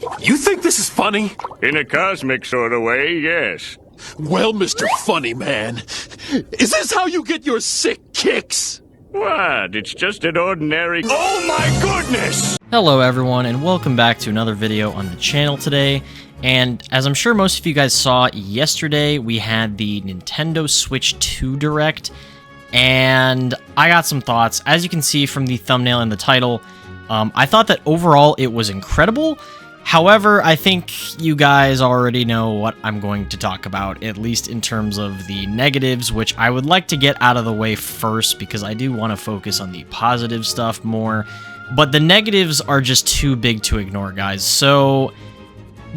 You think this is funny? In a cosmic sort of way, yes. Well, Mr. Funny Man, is this how you get your sick kicks? What? It's just an ordinary... Oh my goodness! Hello everyone, and welcome back to another video on the channel today. And as I'm sure most of you guys saw yesterday, we had the Nintendo Switch 2 Direct, and I got some thoughts. As you can see from the thumbnail and the title, I thought that overall it was incredible. However, I think you guys already know what I'm going to talk about, at least in terms of the negatives, which I would like to get out of the way first because I do want to focus on the positive stuff more. But the negatives are just too big to ignore, guys. So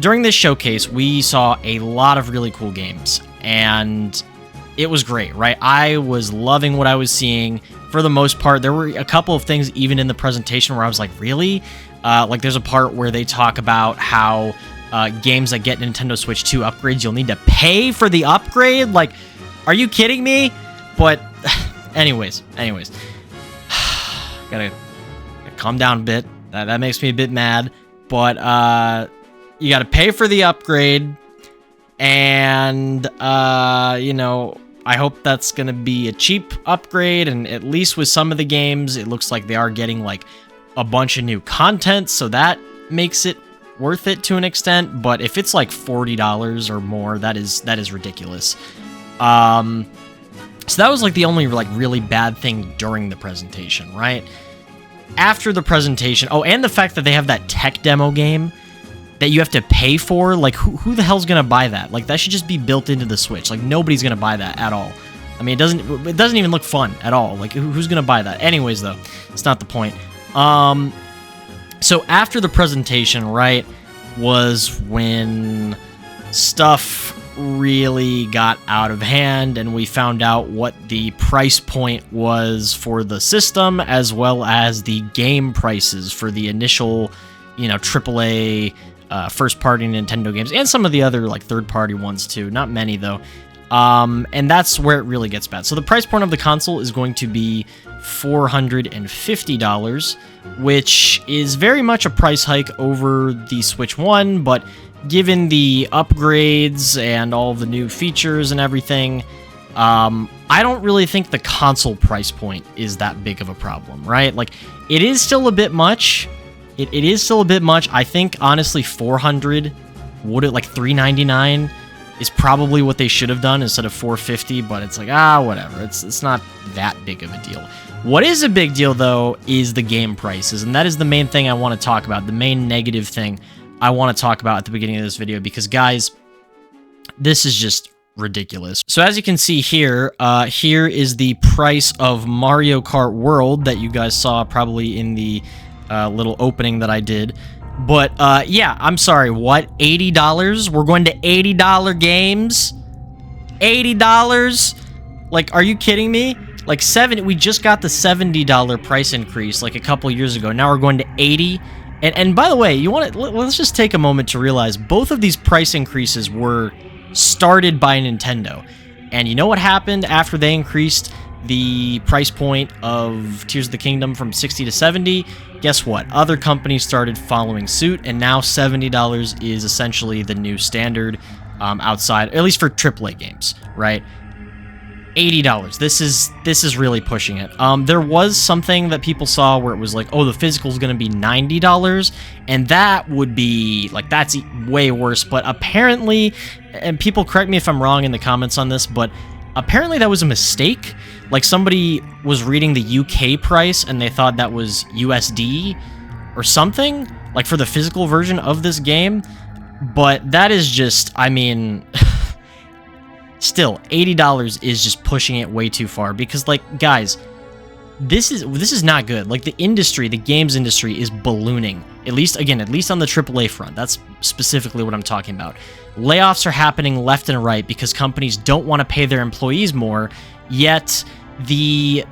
during this showcase, we saw a lot of really cool games, and it was great, right? I was loving what I was seeing. For the most part, there were a couple of things even in the presentation where I was like, really? Like there's a part where they talk about how games that get Nintendo Switch 2 upgrades, you'll need to pay for the upgrade? Like, are you kidding me? But anyways. Gotta calm down a bit. That makes me a bit mad. But you gotta pay for the upgrade. And, you know, I hope that's gonna be a cheap upgrade. And at least with some of the games, it looks like they are getting, like, a bunch of new content, so that makes it worth it to an extent. But if it's like $40 or more, that is ridiculous. So that was like the only like really bad thing during the presentation, right? After the presentation, oh, and the fact that they have that tech demo game that you have to pay for, like who the hell's gonna buy that? Like that should just be built into the Switch. Like nobody's gonna buy that at all. I mean, it doesn't even look fun at all. Like who's gonna buy that? Anyways, though, it's not the point. So after the presentation, right, was when stuff really got out of hand and we found out what the price point was for the system as well as the game prices for the initial, you know, AAA first-party Nintendo games and some of the other like third-party ones too. Not many though. And that's where it really gets bad. So the price point of the console is going to be $450, which is very much a price hike over the Switch 1, but given the upgrades and all the new features and everything, I don't really think the console price point is that big of a problem, right? Like, it is still a bit much. It is still a bit much. I think, honestly, $400, would it, like, $399 is probably what they should have done instead of $450, but it's like, whatever. It's not that big of a deal. What is a big deal, though, is the game prices, and that is the main thing I want to talk about, the main negative thing I want to talk about at the beginning of this video, because, guys, this is just ridiculous. So as you can see here, here is the price of Mario Kart World that you guys saw probably in the little opening that I did. But, yeah, I'm sorry, what? $80? We're going to $80 games? $80? Like, are you kidding me? Like, we just got the $70 price increase, like, a couple years ago. Now we're going to $80. And by the way, let's just take a moment to realize both of these price increases were started by Nintendo. And you know what happened after they increased the price point of Tears of the Kingdom from 60 to 70? Guess what? Other companies started following suit, and now $70 is essentially the new standard outside, at least for AAA games, right? $80. This is really pushing it. There was something that people saw where it was like, oh, the physical is going to be $90, and that would be, like, that's way worse. But apparently, and people correct me if I'm wrong in the comments on this, but apparently that was a mistake. Like, somebody was reading the UK price, and they thought that was USD or something, like, for the physical version of this game. But that is just, I mean... Still, $80 is just pushing it way too far because, like, guys, this is not good. Like, the industry, the games industry is ballooning. At least on the AAA front. That's specifically what I'm talking about. Layoffs are happening left and right because companies don't want to pay their employees more, yet the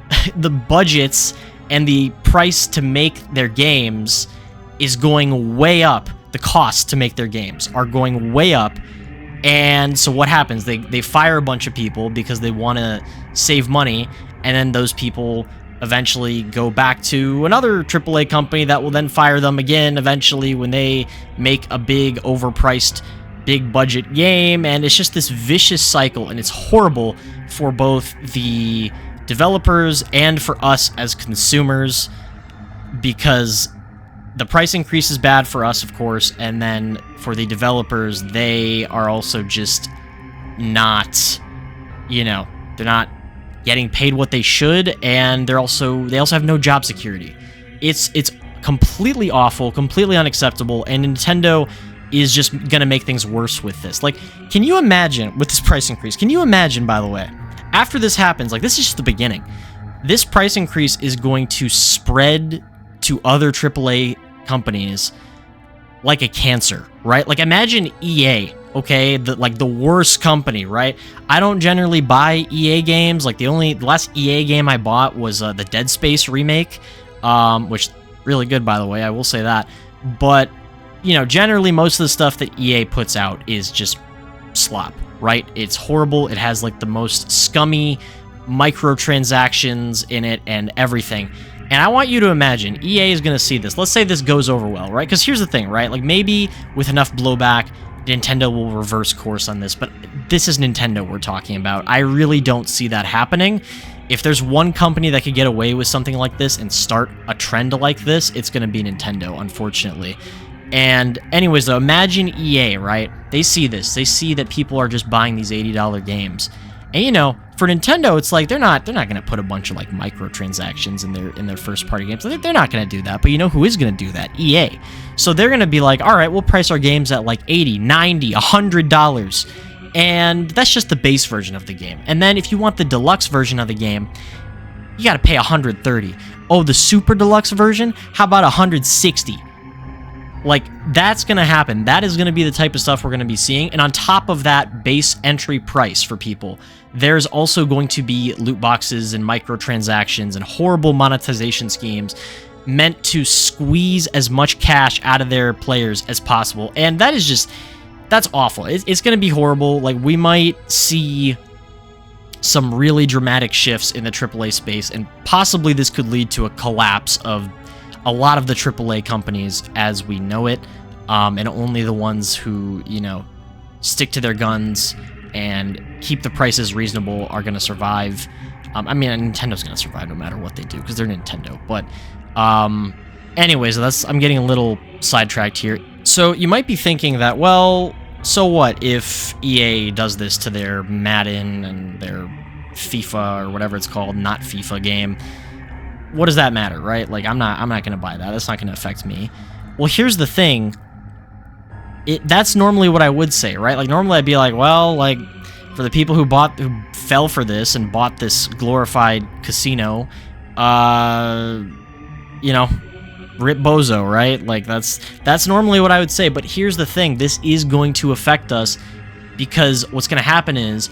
budgets and the price to make their games is going way up. The costs to make their games are going way up. And so what happens? They fire a bunch of people because they want to save money, and then those people eventually go back to another AAA company that will then fire them again eventually when they make a big overpriced big budget game. And it's just this vicious cycle, and it's horrible for both the developers and for us as consumers, because the price increase is bad for us, of course, and then for the developers, they are also just not, they're not getting paid what they should, and they also have no job security. It's completely awful, completely unacceptable, and Nintendo is just gonna make things worse with this. Like, can you imagine, with this price increase, can you imagine, by the way, after this happens, like, this is just the beginning, this price increase is going to spread to other AAA companies like a cancer, right? Like, imagine EA, okay, the worst company, right? I don't generally buy EA games. Like, the last EA game I bought was the Dead Space remake, which really good, by the way, I will say that. But generally most of the stuff that EA puts out is just slop, right? It's horrible. It has like the most scummy microtransactions in it and everything. And I want you to imagine EA is going to see this. Let's say this goes over well, right? Because here's the thing, right? Like, maybe with enough blowback, Nintendo will reverse course on this, but this is Nintendo we're talking about. I really don't see that happening. If there's one company that could get away with something like this and start a trend like this, it's going to be Nintendo, unfortunately. And anyways, though, imagine EA, right? They see this. They see that people are just buying these $80 games. And, for Nintendo, it's like they're not going to put a bunch of like microtransactions in their first party games. They're not going to do that. But who is going to do that? EA. So they're going to be like, all right, we'll price our games at like $80, $90, $100. And that's just the base version of the game. And then if you want the deluxe version of the game, you got to pay $130. Oh, the super deluxe version? How about $160? Like, that's going to happen. That is going to be the type of stuff we're going to be seeing. And on top of that base entry price for people, there's also going to be loot boxes and microtransactions and horrible monetization schemes meant to squeeze as much cash out of their players as possible. And that is just, that's awful. It's going to be horrible. Like, we might see some really dramatic shifts in the AAA space, and possibly this could lead to a collapse of a lot of the AAA companies as we know it, and only the ones who, stick to their guns and keep the prices reasonable are going to survive. Nintendo's going to survive no matter what they do, because they're Nintendo. But anyways, I'm getting a little sidetracked here. So you might be thinking that, well, so what if EA does this to their Madden and their FIFA or whatever it's called, not FIFA game? What does that matter, right? Like, I'm not going to buy that. That's not going to affect me. Well, here's the thing. That's normally what I would say, right? Like, normally I'd be like, well, like, for the people who fell for this and bought this glorified casino, rip bozo, right? Like, that's normally what I would say. But here's the thing. This is going to affect us, because what's going to happen is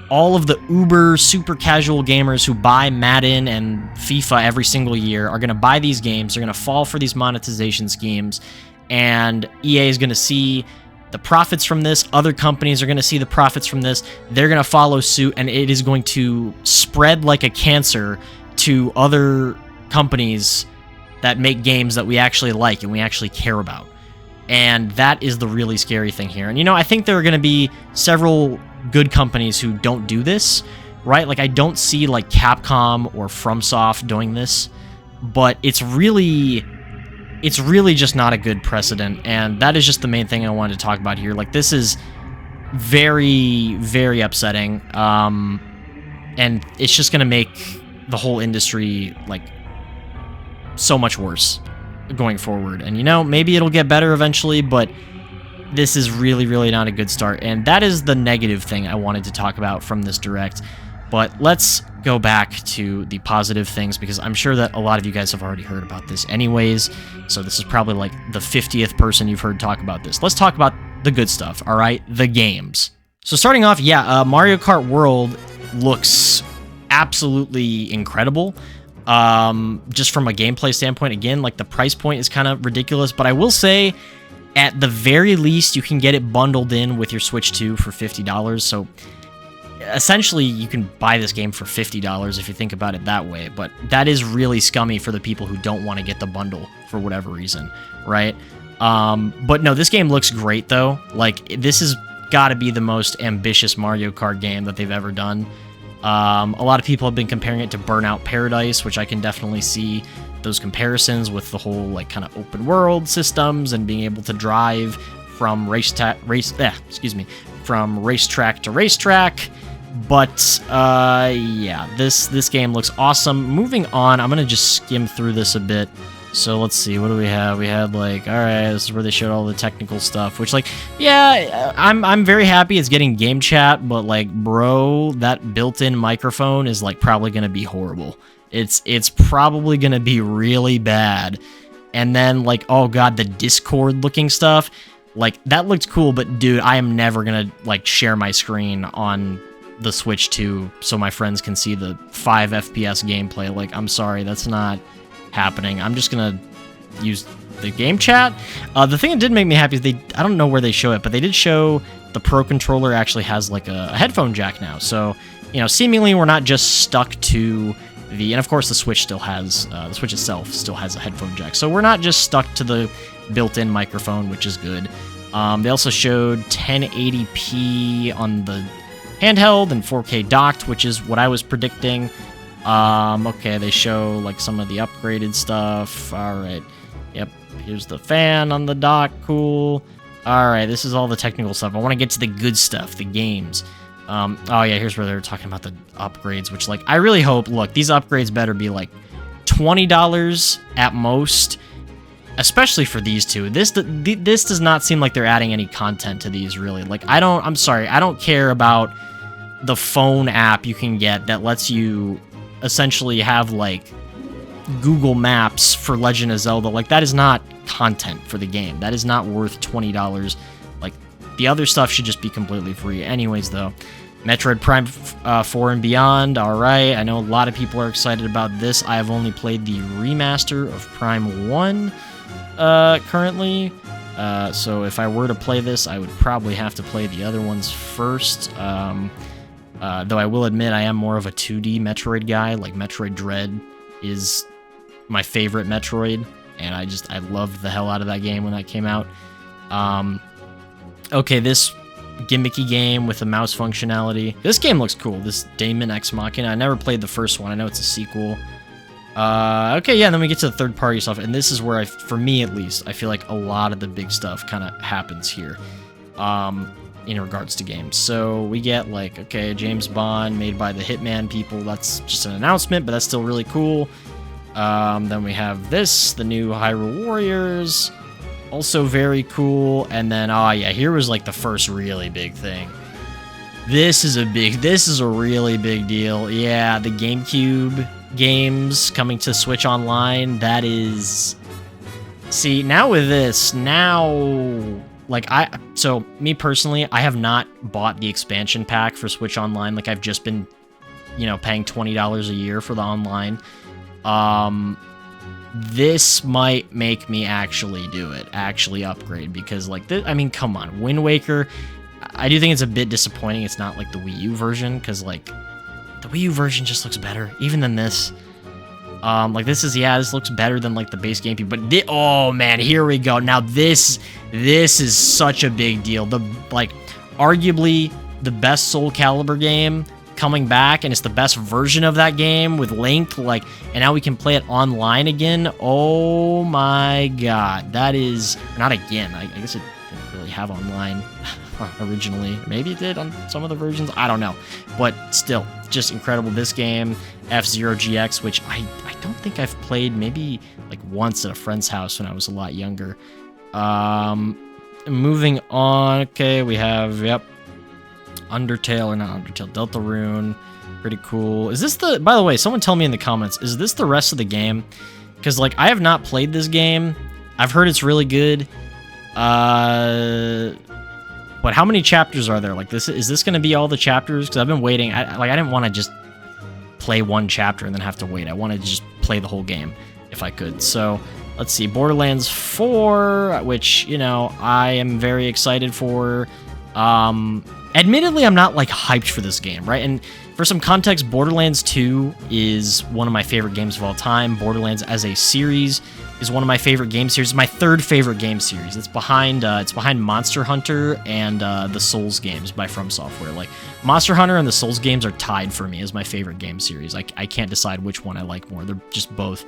all of the uber super casual gamers who buy Madden and FIFA every single year are going to buy these games. They're going to fall for these monetization schemes, and EA is going to see the profits from this. Other companies are going to see the profits from this. They're going to follow suit, and it is going to spread like a cancer to other companies that make games that we actually like and we actually care about. And that is the really scary thing here. And, I think there are going to be several good companies who don't do this, right? Like, I don't see like Capcom or FromSoft doing this, but it's really just not a good precedent. And that is just the main thing I wanted to talk about here. Like, this is very, very upsetting. And it's just going to make the whole industry like so much worse going forward. And maybe it'll get better eventually, but this is really, really not a good start. And that is the negative thing I wanted to talk about from this direct. But let's go back to the positive things, because I'm sure that a lot of you guys have already heard about this anyways. So this is probably like the 50th person you've heard talk about this. Let's talk about the good stuff, all right? The games. So starting off, Mario Kart World looks absolutely incredible. Just from a gameplay standpoint, again, like, the price point is kind of ridiculous, but I will say, at the very least, you can get it bundled in with your Switch 2 for $50. So essentially you can buy this game for $50 if you think about it that way, but that is really scummy for the people who don't want to get the bundle for whatever reason, right? But no, this game looks great though. Like, this has got to be the most ambitious Mario Kart game that they've ever done. A lot of people have been comparing it to Burnout Paradise, which I can definitely see those comparisons with the whole like kind of open world systems and being able to drive from racetrack to racetrack. But yeah, this game looks awesome. Moving on, I'm gonna just skim through this a bit. So let's see, what do we have? We had like, all right, this is where they showed all the technical stuff, which like, yeah, I'm very happy it's getting game chat, but like, bro, that built-in microphone is like probably gonna be horrible. It's probably gonna be really bad. And then like, oh god, the Discord looking stuff, like that looked cool, but dude, I am never gonna like share my screen on the Switch 2 so my friends can see the 5 FPS gameplay. Like, I'm sorry, that's not happening. I'm just gonna use the game chat. The thing that did make me happy is I don't know where they show it, but they did show the Pro Controller actually has like a headphone jack now. So, you know, seemingly we're not just stuck to and of course the Switch still has, the Switch itself still has a headphone jack. So we're not just stuck to the built-in microphone, which is good. They also showed 1080p on the handheld and 4K docked, which is what I was predicting. Okay, they show like some of the upgraded stuff. All right. Yep. Here's the fan on the dock. Cool. All right. This is all the technical stuff. I want to get to the good stuff, the games. Oh yeah, here's where they're talking about the upgrades, which like, I really hope, look, these upgrades better be like $20 at most, especially for these two. This does not seem like they're adding any content to these, really. Like, I'm sorry, I don't care about the phone app you can get that lets you essentially have like Google Maps for Legend of Zelda. Like, that is not content for the game. That is not worth $20. Like, the other stuff should just be completely free. Anyways, though, Metroid Prime 4 and Beyond, alright. I know a lot of people are excited about this. I have only played the remaster of Prime 1 currently. So if I were to play this, I would probably have to play the other ones first. Though I will admit I am more of a 2D Metroid guy. Like, Metroid Dread is my favorite Metroid, and I loved the hell out of that game when that came out. Okay, this gimmicky game with the mouse functionality. This game looks cool. This Daemon X Machina. I never played the first one. I know it's a sequel. Okay, yeah, and then we get to the third-party stuff, and this is where, for me at least, I feel like a lot of the big stuff kind of happens here, in regards to games. So we get, like, okay, James Bond made by the Hitman people. That's just an announcement, but that's still really cool. Then we have this, the new Hyrule Warriors, also very cool. And then, oh yeah, here was, like, the first really big thing. This is a really big deal. Yeah, the GameCube games coming to Switch Online. That is, see, now with this, like, so me personally, I have not bought the expansion pack for Switch Online. Like, I've just been, you know, paying $20 a year for the online. This might make me actually do it, actually upgrade, because, like, I mean, come on, Wind Waker, I do think it's a bit disappointing it's not like the Wii U version, because, like, the Wii U version just looks better, even than this. Like, this looks better than, like, the base GameCube, but oh man, here we go. Now this is such a big deal. Like, arguably the best Soul Calibur game coming back, and it's the best version of that game with Link, like, and now we can play it online again. Oh my god, that is, not again, I guess it didn't really have online originally. Maybe it did on some of the versions, I don't know, but still, just incredible. This game, F-Zero GX, which I don't think I've played, maybe like once at a friend's house when I was a lot younger. Moving on, okay, we have, yep, Undertale, or not Undertale, Deltarune, pretty cool. Is this by the way, someone tell me in the comments, is this the rest of the game? Because, like, I have not played this game. I've heard it's really good. But how many chapters are there? Like, is this going to be all the chapters? Because I've been waiting. I didn't want to just play one chapter and then have to wait. I wanted to just play the whole game if I could. So, let's see. Borderlands 4, which, you know, I am very excited for. admittedly, I'm not like hyped for this game, right? And for some context, Borderlands 2 is one of my favorite games of all time. Borderlands as a series is one of my favorite game series. It's my third favorite game series. It's behind Monster Hunter and the Souls games by From Software. Like Monster Hunter and the Souls games are tied for me as my favorite game series. I can't decide which one I like more. They're just both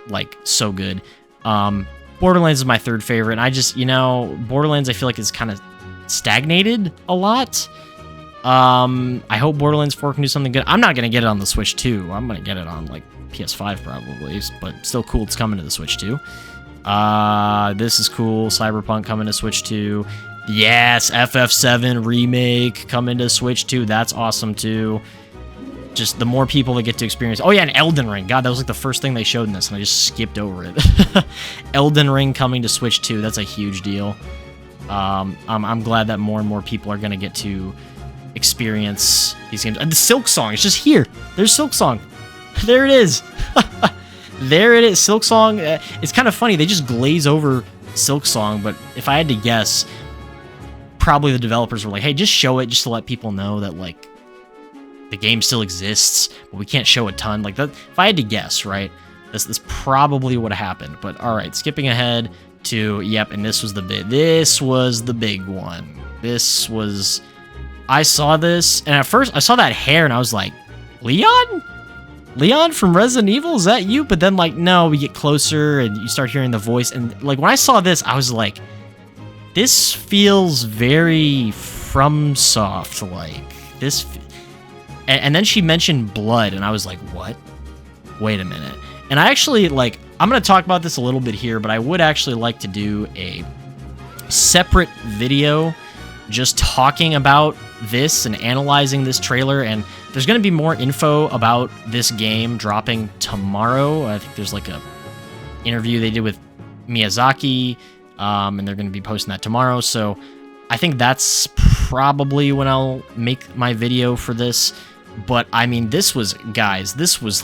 like so good. Borderlands is my third favorite, and I just, Borderlands I feel like is kind of stagnated a lot. I hope Borderlands 4 can do something good. I'm not gonna get it on the Switch 2. I'm gonna get it on like PS5 probably, but still cool it's coming to the Switch 2. This is cool. Cyberpunk coming to Switch 2. Yes, FF7 remake coming to Switch 2. That's awesome too. Just the more people that get to experience. Oh yeah, and Elden Ring. God, that was like the first thing they showed in this, and I just skipped over it. Elden Ring coming to Switch 2. That's a huge deal. I'm glad that more and more people are gonna get to experience these games. And the Silk Song is just here. There's Silk Song. There it is. There it is. Silk Song. It's kind of funny. They just glaze over Silk Song, but if I had to guess, probably the developers were like, hey, just show it just to let people know that, like, the game still exists, but we can't show a ton. Like, that. If I had to guess, right, this probably would have happened. But, all right, skipping ahead to, yep, and this was the big one. This was... I saw this, and at first, I saw that hair, and I was like, Leon? Leon from Resident Evil? Is that you? But then, like, no, we get closer, and you start hearing the voice, and, like, when I saw this, I was like, this feels very FromSoft-like. This... And then she mentioned blood, and I was like, what? Wait a minute. And I actually, like, I'm going to talk about this a little bit here, but I would actually like to do a separate video just talking about this and analyzing this trailer, and there's going to be more info about this game dropping tomorrow. I think there's like a interview they did with Miyazaki, and they're going to be posting that tomorrow, so I think that's probably when I'll make my video for this. But I mean, this was, guys, this was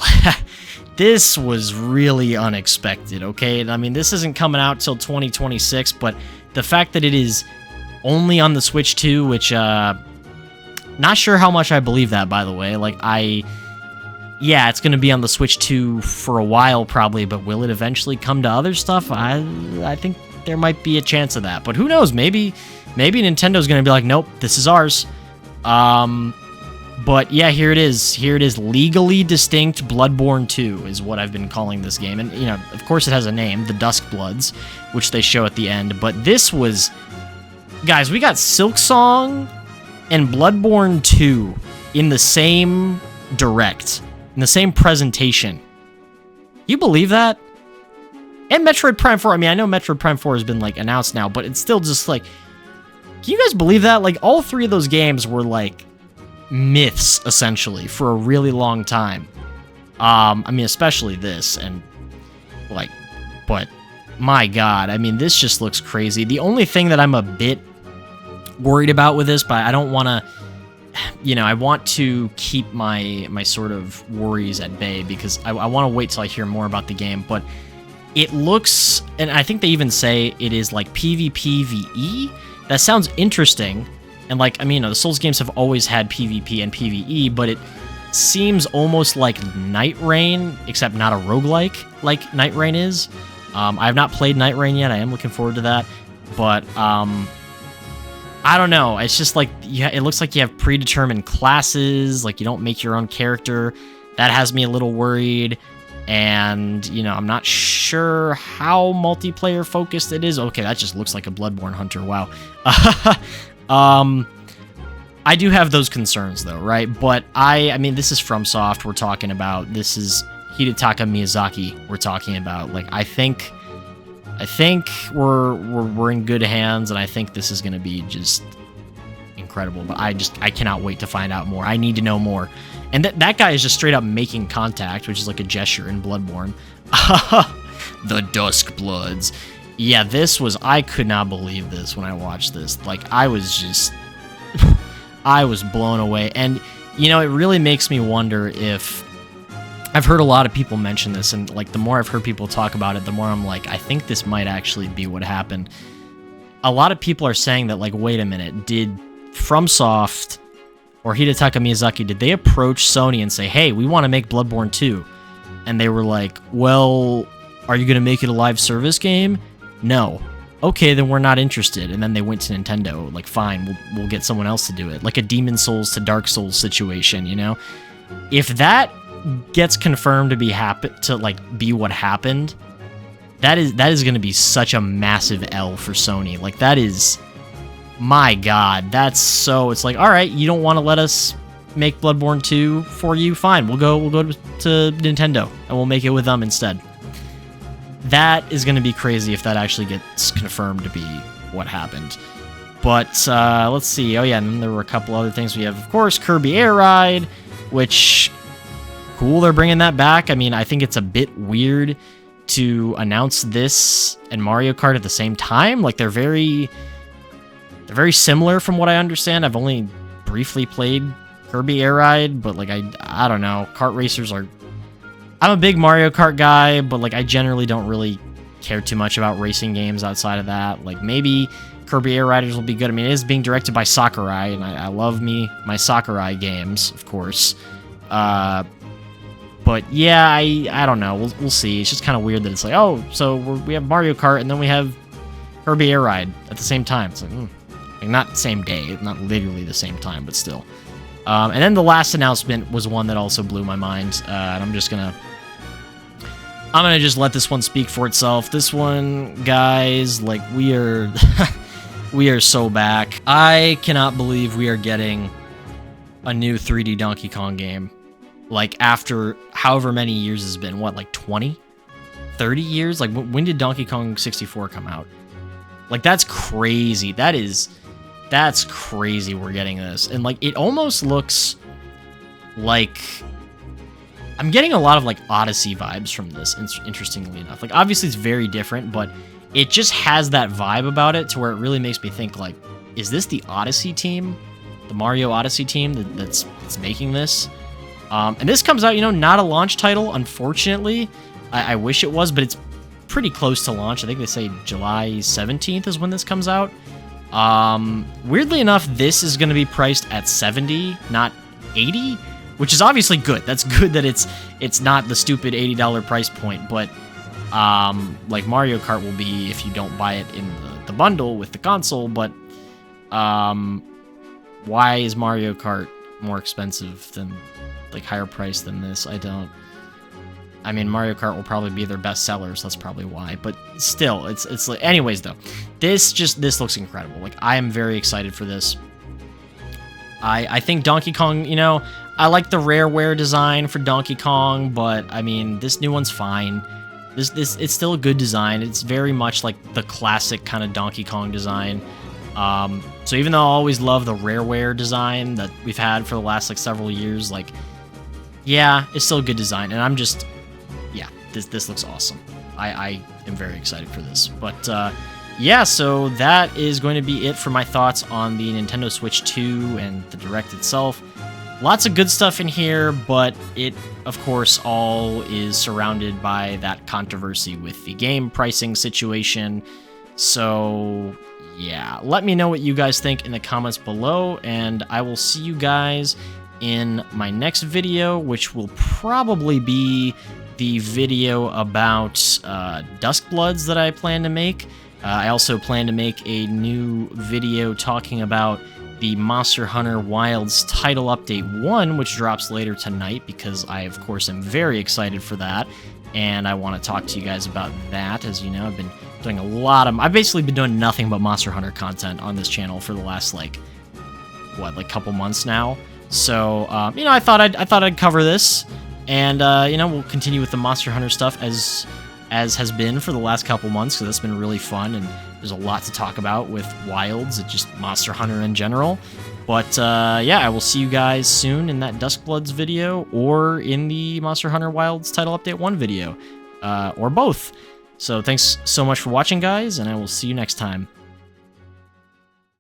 this was really unexpected, okay? I mean, this isn't coming out till 2026, but the fact that it is only on the Switch 2, which, not sure how much I believe that, by the way. Like, yeah, it's going to be on the Switch 2 for a while, probably, but will it eventually come to other stuff? I think there might be a chance of that, but who knows? Maybe Nintendo's going to be like, nope, this is ours. But yeah, here it is. Here it is. Legally Distinct Bloodborne 2 is what I've been calling this game. And, you know, of course it has a name, the Duskbloods, which they show at the end. But this was... Guys, we got Silk Song and Bloodborne 2 in the same direct, in the same presentation. You believe that? And Metroid Prime 4. I mean, I know Metroid Prime 4 has been, like, announced now, but it's still just, like... Can you guys believe that? Like, all three of those games were, like, myths, essentially, for a really long time. I mean, especially this, and, like, but, my god, I mean, this just looks crazy. The only thing that I'm a bit worried about with this, but I don't want to, you know, I want to keep my sort of worries at bay, because I want to wait till I hear more about the game, but it looks, and I think they even say it is, like, PvPvE. That sounds interesting, and, like, I mean, you know, the Souls games have always had PvP and PvE, but it seems almost like Night Rain, except not a roguelike like Night Rain is. I have not played Night Rain yet. I am looking forward to that, but I don't know. It's just like, yeah, it looks like you have predetermined classes, like you don't make your own character. That has me a little worried. And, you know, I'm not sure how multiplayer focused it is. Okay, that just looks like a Bloodborne hunter. Wow. I do have those concerns, though, right? But I mean, this is FromSoft we're talking about. This is Hidetaka Miyazaki we're talking about. Like, I think we're in good hands, and I think this is going to be just incredible. But I cannot wait to find out more. I need to know more. And that guy is just straight up making contact, which is like a gesture in Bloodborne. The Duskbloods. Yeah, this was... I could not believe this when I watched this. Like, I was just... I was blown away. And, you know, it really makes me wonder if... I've heard a lot of people mention this, and, like, the more I've heard people talk about it, the more I'm like, I think this might actually be what happened. A lot of people are saying that, like, wait a minute, did FromSoft or Hidetaka Miyazaki, did they approach Sony and say, hey, we want to make Bloodborne 2? And they were like, well, are you going to make it a live service game? No. Okay, then we're not interested. And then they went to Nintendo, like, fine, we'll get someone else to do it. Like a Demon Souls to Dark Souls situation, you know? If that gets confirmed to be what happened, that is going to be such a massive L for Sony. Like, that is, my God, it's like, all right, you don't want to let us make Bloodborne 2 for you? Fine, we'll go to Nintendo and we'll make it with them instead. That is going to be crazy if that actually gets confirmed to be what happened. But let's see. Oh yeah, and then there were a couple other things. We have, of course, Kirby Air Ride, which, cool, they're bringing that back. I mean, I think it's a bit weird to announce this and Mario Kart at the same time. Like, they're very similar from what I understand. I've only briefly played Kirby Air Ride, but like I don't know. Kart racers are... I'm a big Mario Kart guy, but like I generally don't really care too much about racing games outside of that. Like, maybe Kirby Air Riders will be good. I mean, it is being directed by Sakurai, and I love my Sakurai games, of course. But yeah, I don't know. We'll see. It's just kind of weird that it's like, oh, so we have Mario Kart and then we have Kirby Air Ride at the same time. It's like, like, not the same day, not literally the same time, but still. And then the last announcement was one that also blew my mind, and I'm gonna just let this one speak for itself. This one, guys, like, we are we are so back. I cannot believe we are getting a new 3D Donkey Kong game. Like, after however many years it's been, what, like 20? 30 years? Like, when did Donkey Kong 64 come out? Like, that's crazy. That's crazy we're getting this. And, like, it almost looks like... I'm getting a lot of, like, Odyssey vibes from this, interestingly enough. Like, obviously it's very different, but it just has that vibe about it to where it really makes me think, like, is this the Odyssey team? The Mario Odyssey team that's making this? And this comes out, you know, not a launch title, unfortunately. I wish it was, but it's pretty close to launch. I think they say July 17th is when this comes out. Weirdly enough, this is going to be priced at $70, not $80, which is obviously good. That's good that it's not the stupid $80 price point, but like Mario Kart will be if you don't buy it in the bundle with the console, but why is Mario Kart more expensive than, like, higher price than this? I mean, Mario Kart will probably be their best seller, so that's probably why. But still, it's like... Anyways, though, this looks incredible. Like, I am very excited for this. I think Donkey Kong, you know, I like the Rareware design for Donkey Kong, but, I mean, this new one's fine. It's still a good design. It's very much like the classic kind of Donkey Kong design. So even though I always love the Rareware design that we've had for the last, like, several years, like, yeah, it's still a good design, and I'm just... Yeah, this looks awesome. I am very excited for this. But, yeah, so that is going to be it for my thoughts on the Nintendo Switch 2 and the Direct itself. Lots of good stuff in here, but it, of course, all is surrounded by that controversy with the game pricing situation. So, yeah, let me know what you guys think in the comments below, and I will see you guys in my next video, which will probably be the video about Duskbloods that I plan to make. I also plan to make a new video talking about the Monster Hunter Wilds Title Update 1, which drops later tonight, because I, of course, am very excited for that, and I want to talk to you guys about that. As you know, I've been doing I've basically been doing nothing but Monster Hunter content on this channel for the last, like, couple months now. So, you know, I thought I'd cover this, and, you know, we'll continue with the Monster Hunter stuff as has been for the last couple months, because that's been really fun, and there's a lot to talk about with Wilds, and just Monster Hunter in general. But, yeah, I will see you guys soon in that Duskbloods video, or in the Monster Hunter Wilds Title Update 1 video, or both. So thanks so much for watching, guys, and I will see you next time.